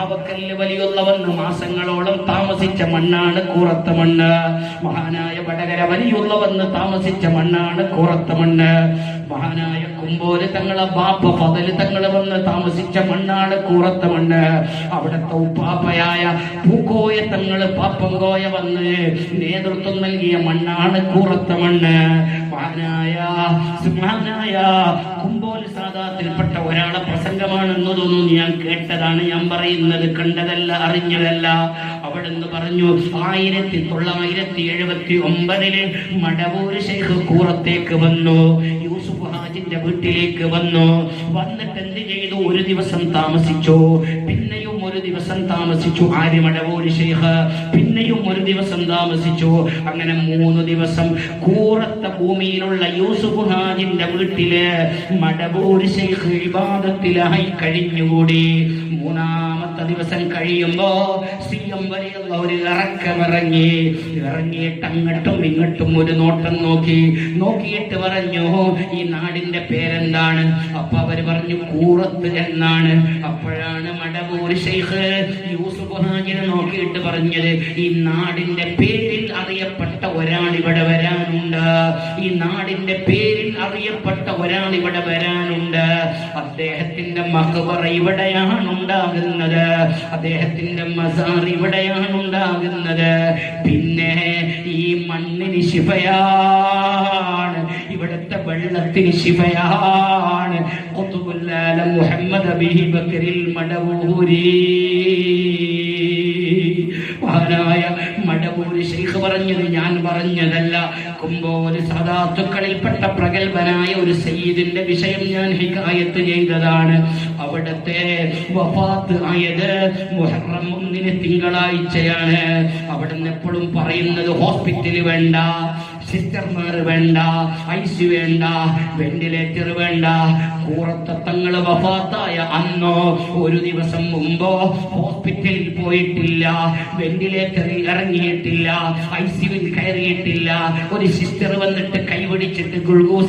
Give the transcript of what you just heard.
അവക്കല്ല് വലിയുള്ളവന്ന് മാസങ്ങളോളം താമസിച്ച മണ്ണാണ് കൂറത്ത മണ്ണ്. മഹാനായ വടകര വലിയുള്ളവന്ന് താമസിച്ച മണ്ണാണ് കൂറത്ത മണ്ണ്. മഹാനായ കുമ്പോല് തങ്ങളെ ബാപ്പ ഫദല് തങ്ങള് വന്ന് താമസിച്ച മണ്ണാണ് കൂറത്ത മണ്ണ്. അവിടുത്തെ ഉപ്പാപ്പയായ പൂക്കോയ തങ്ങള് പാപ്പങ്കോയ വന്ന് നേതൃത്വം നൽകിയ മണ്ണാണ് കൂറത്ത മണ്ണ്. മഹാനായ കുമ്പോൽ സാദാത്തിൽപ്പെട്ട ഒരാളെ പ്രസംഗമാണെന്ന് തോന്നുന്നു, ഞാൻ കേട്ടതാണ്, ഞാൻ പറയുന്നത് കണ്ടതല്ല, അറിഞ്ഞതല്ല. അവിടെന്ന് പറഞ്ഞു 1979 മടവൂര് ശൈഖ് കൂറത്തേക്ക് വന്നു, യൂസുഫ് ഹാജിന്റെ വീട്ടിലേക്ക് വന്നു. വന്നിട്ട് എന്ത് ചെയ്തു? ഒരു ദിവസം താമസിച്ചു, പിന്നെയും ഒരു ദിവസം താമസിച്ചു. ആര്? മടവൂര് ശൈഖ്. പിന്നെയും ഒരു ദിവസം താമസിച്ചു. അങ്ങനെ 3 ദിവസം കൂറത്ത ഭൂമിയിലുള്ള യൂസുഫ് ഹാജിന്റെ വീട്ടില് മടവൂര് ശൈഖ് ഇബാദത്തിലായി കഴിഞ്ഞുകൂടി. 3-ാമത്തെ ദിവസം കഴിയുമ്പോ സിയം വരെയുള്ള ഒരു ഇറങ്ങിയിട്ട് അങ്ങോട്ടും ഇങ്ങോട്ടും ഒരു നോട്ടം നോക്കിയിട്ട് പറഞ്ഞു, ഈ നാടിന്റെ പേരെന്താണ്? അപ്പൊ അവര് പറഞ്ഞു കൂറത്ത് എന്നാണ്. അപ്പോഴാണ് മടവൂർ ശൈഖ് യൂസുഫ് ഹാജിനെ നോക്കിയിട്ട് പറഞ്ഞത്, ഈ നാടിന്റെ പേരിൽ അറിയപ്പെട്ട ഒരാൾ ഇവിടെ വരാനുണ്ട്. ഈ നാടിന്റെ പേരിൽ അറിയപ്പെട്ട ഒരാൾ ഇവിടെ വരാനുണ്ട്. അദ്ദേഹത്തിന്റെ മഖ്ബറ ഇവിടെയാണ് ഉണ്ടാകുന്നത്, അദ്ദേഹത്തിന്റെ മസാർ ഇവിടെയാണ് ഉണ്ടാകുന്നത്. പിന്നെ ഈ മണ്ണിന് ശിഫയാണ്, ഇവിടുത്തെ വെള്ളത്തിന് ശിഫയാണ്. ഖുത്ബുൽ ആലം മുഹമ്മദ് അബീ ബക്കറിൽ മടവൂരി. മഹാനായ മടവൂര് ശൈഖ് പറഞ്ഞത് ഞാൻ പറഞ്ഞതല്ല. കുമ്പോല് സദാത്തുക്കളിൽപ്പെട്ട പ്രഗൽഭനായ ഒരു സയ്യിദിന്റെ വിഷയം ഞാൻ ഹികായത്ത് ചെയ്തതാണ്. അവിടത്തെ വഫാത്ത് ആയത് മുഹറം 1 തിങ്കളാഴ്ചയാണ്. അവിടുന്ന് എപ്പോഴും പറയുന്നത് ഹോസ്പിറ്റല് വേണ്ട, സിസ്റ്റർമാർ വേണ്ട, ഐസി വേണ്ട, വെന്റിലേറ്റർ വേണ്ട. കൂറത്തെ തങ്ങള് വഫാത്തായ അന്നോ ഒരു ദിവസം മുമ്പോ ഹോസ്പിറ്റലിൽ പോയിട്ടില്ല, വെന്റിലേറ്ററിൽ ഇറങ്ങിയിട്ടില്ല, ഐസിയുവിൽ കയറിയിട്ടില്ല. ഒരു സിസ്റ്റർ വന്നിട്ട് കൈപിടിച്ചിട്ട് ഗ്ലൂക്കോസ്